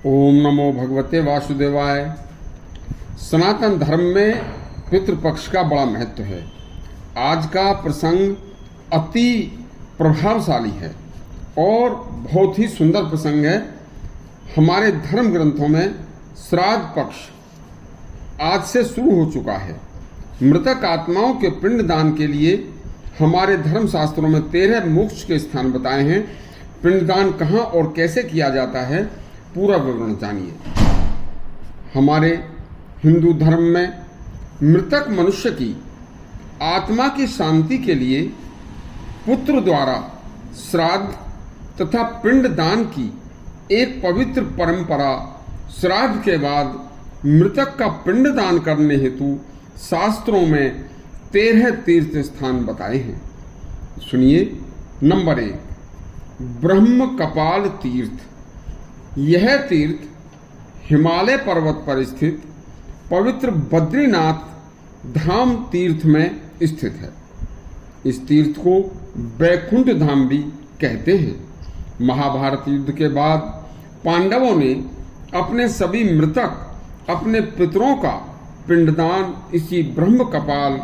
ओम नमो भगवते वासुदेवाय। सनातन धर्म में पितृपक्ष का बड़ा महत्व है। आज का प्रसंग अति प्रभावशाली है और बहुत ही सुंदर प्रसंग है। हमारे धर्म ग्रंथों में श्राद्ध पक्ष आज से शुरू हो चुका है। मृतक आत्माओं के पिंड दान के लिए हमारे धर्म शास्त्रों में 13 मोक्ष के स्थान बताए हैं। पिंडदान कहाँ और कैसे किया जाता है, पूरा विवरण जानिए। हमारे हिंदू धर्म में मृतक मनुष्य की आत्मा की शांति के लिए पुत्र द्वारा श्राद्ध तथा पिंड दान की एक पवित्र परंपरा। श्राद्ध के बाद मृतक का पिंड दान करने हेतु शास्त्रों में 13 तीर्थ स्थान बताए हैं। सुनिए। नंबर 1, ब्रह्म कपाल तीर्थ। यह तीर्थ हिमालय पर्वत पर स्थित पवित्र बद्रीनाथ धाम तीर्थ में स्थित है। इस तीर्थ को बैकुंठ धाम भी कहते हैं। महाभारत युद्ध के बाद पांडवों ने अपने सभी मृतक अपने पितरों का पिंडदान इसी ब्रह्म कपाल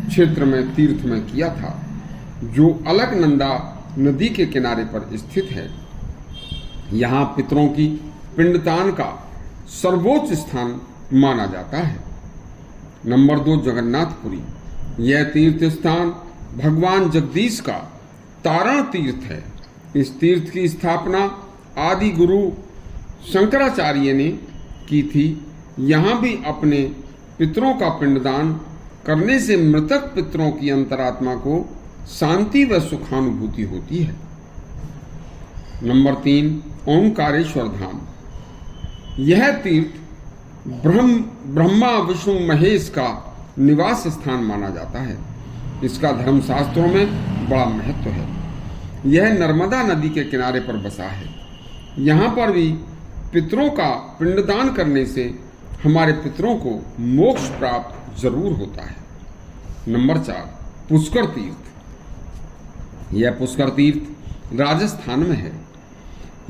क्षेत्र में तीर्थ में किया था, जो अलकनंदा नदी के किनारे पर स्थित है। यहाँ पितरों की पिंडदान का सर्वोच्च स्थान माना जाता है। नंबर 2, जगन्नाथपुरी। यह तीर्थ स्थान भगवान जगदीश का तारण तीर्थ है। इस तीर्थ की स्थापना आदि गुरु शंकराचार्य ने की थी। यहाँ भी अपने पितरों का पिंडदान करने से मृतक पितरों की अंतरात्मा को शांति व सुखानुभूति होती है। नंबर 3, ओंकारेश्वर धाम। यह तीर्थ ब्रह्मा विष्णु महेश का निवास स्थान माना जाता है। इसका धर्मशास्त्रों में बड़ा महत्व है। यह नर्मदा नदी के किनारे पर बसा है। यहाँ पर भी पितरों का पिंडदान करने से हमारे पितरों को मोक्ष प्राप्त जरूर होता है। नंबर 4, पुष्कर तीर्थ। यह पुष्कर तीर्थ राजस्थान में है।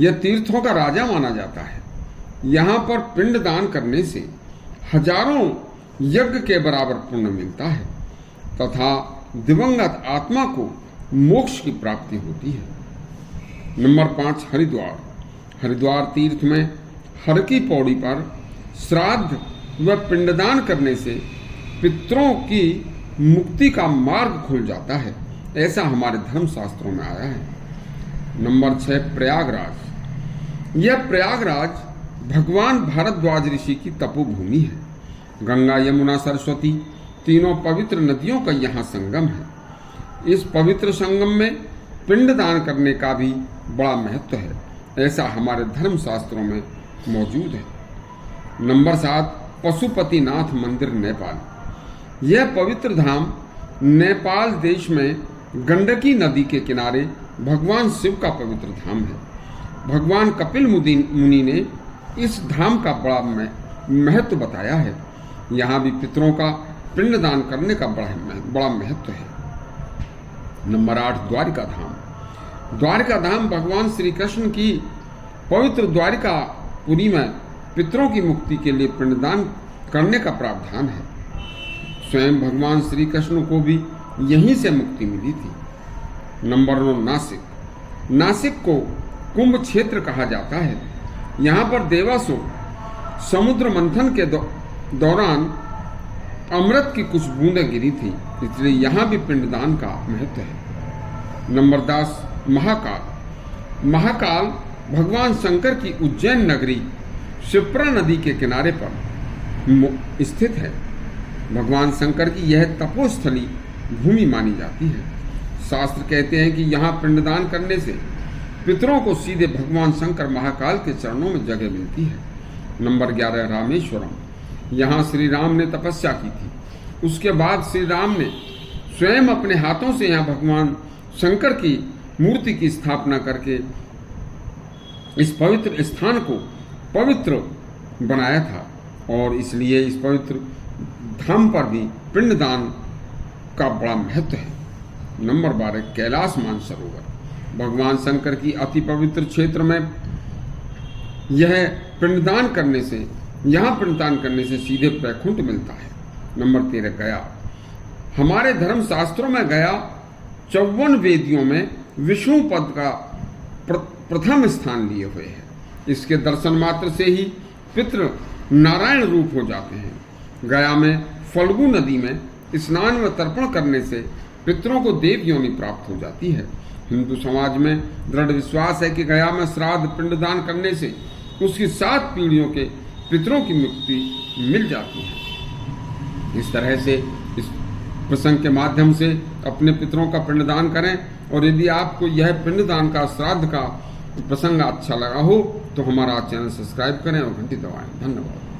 यह तीर्थों का राजा माना जाता है। यहाँ पर पिंड दान करने से हजारों यज्ञ के बराबर पुण्य मिलता है तथा दिवंगत आत्मा को मोक्ष की प्राप्ति होती है। नंबर 5, हरिद्वार। हरिद्वार तीर्थ में हर की पौड़ी पर श्राद्ध व पिंडदान करने से पितरों की मुक्ति का मार्ग खुल जाता है। ऐसा हमारे धर्म शास्त्रों में आया है। नंबर 6, प्रयागराज। यह प्रयागराज भगवान भारद्वाज ऋषि की तपोभूमि है। गंगा, यमुना, सरस्वती तीनों पवित्र नदियों का यहाँ संगम है। इस पवित्र संगम में पिंडदान करने का भी बड़ा महत्व है। ऐसा हमारे धर्म शास्त्रों में मौजूद है। नंबर 7, पशुपतिनाथ मंदिर, नेपाल। यह पवित्र धाम नेपाल देश में गंडकी नदी के किनारे भगवान शिव का पवित्र धाम है। भगवान कपिल मुनि ने इस धाम का बड़ा महत्व बताया है। यहाँ भी पितरों का पिंडदान करने का बड़ा महत्व है। नंबर 8, द्वारिका धाम। द्वारिका धाम भगवान श्री कृष्ण की पवित्र द्वारिकापुरी में पितरों की मुक्ति के लिए पिंडदान करने का प्रावधान है। स्वयं भगवान श्री कृष्ण को भी यहीं से मुक्ति मिली थी। नंबर 9, नासिक। नासिक को कुंभ क्षेत्र कहा जाता है। यहाँ पर देवासुर समुद्र मंथन के दौरान अमृत की कुछ बूंदें गिरी थी, इसलिए यहाँ भी पिंडदान का महत्व है। नंबर 10, महाकाल। महाकाल भगवान शंकर की उज्जैन नगरी शिप्रा नदी के किनारे पर स्थित है। भगवान शंकर की यह तपोस्थली भूमि मानी जाती है। शास्त्र कहते हैं कि यहाँ पिंडदान करने से पितरों को सीधे भगवान शंकर महाकाल के चरणों में जगह मिलती है। नंबर 11, रामेश्वरम। यहाँ श्री राम ने तपस्या की थी। उसके बाद श्री राम ने स्वयं अपने हाथों से यहाँ भगवान शंकर की मूर्ति की स्थापना करके इस पवित्र स्थान को पवित्र बनाया था और इसलिए इस पवित्र धाम पर भी पिंडदान का बड़ा महत्व है। नंबर 12, कैलाश मानसरोवर। भगवान शंकर की अति पवित्र क्षेत्र में यह पिंडदान करने से, यहाँ पिंडदान करने से सीधे वैकुंठ मिलता है। नंबर 13 गया। हमारे धर्म शास्त्रों में गया 54 वेदियों में विष्णु पद का प्रथम स्थान लिए हुए है। इसके दर्शन मात्र से ही पितृ नारायण रूप हो जाते हैं। गया में फल्गु नदी में स्नान व तर्पण करने से पितरों को देव योनि प्राप्त हो जाती है। हिंदू समाज में दृढ़ विश्वास है कि गया में श्राद्ध पिंडदान करने से उसकी 7 पीढ़ियों के पितरों की मुक्ति मिल जाती है। इस तरह से इस प्रसंग के माध्यम से अपने पितरों का पिंडदान करें, और यदि आपको यह पिंडदान का, श्राद्ध का प्रसंग अच्छा लगा हो तो हमारा चैनल सब्सक्राइब करें और घंटी दबाएं। धन्यवाद।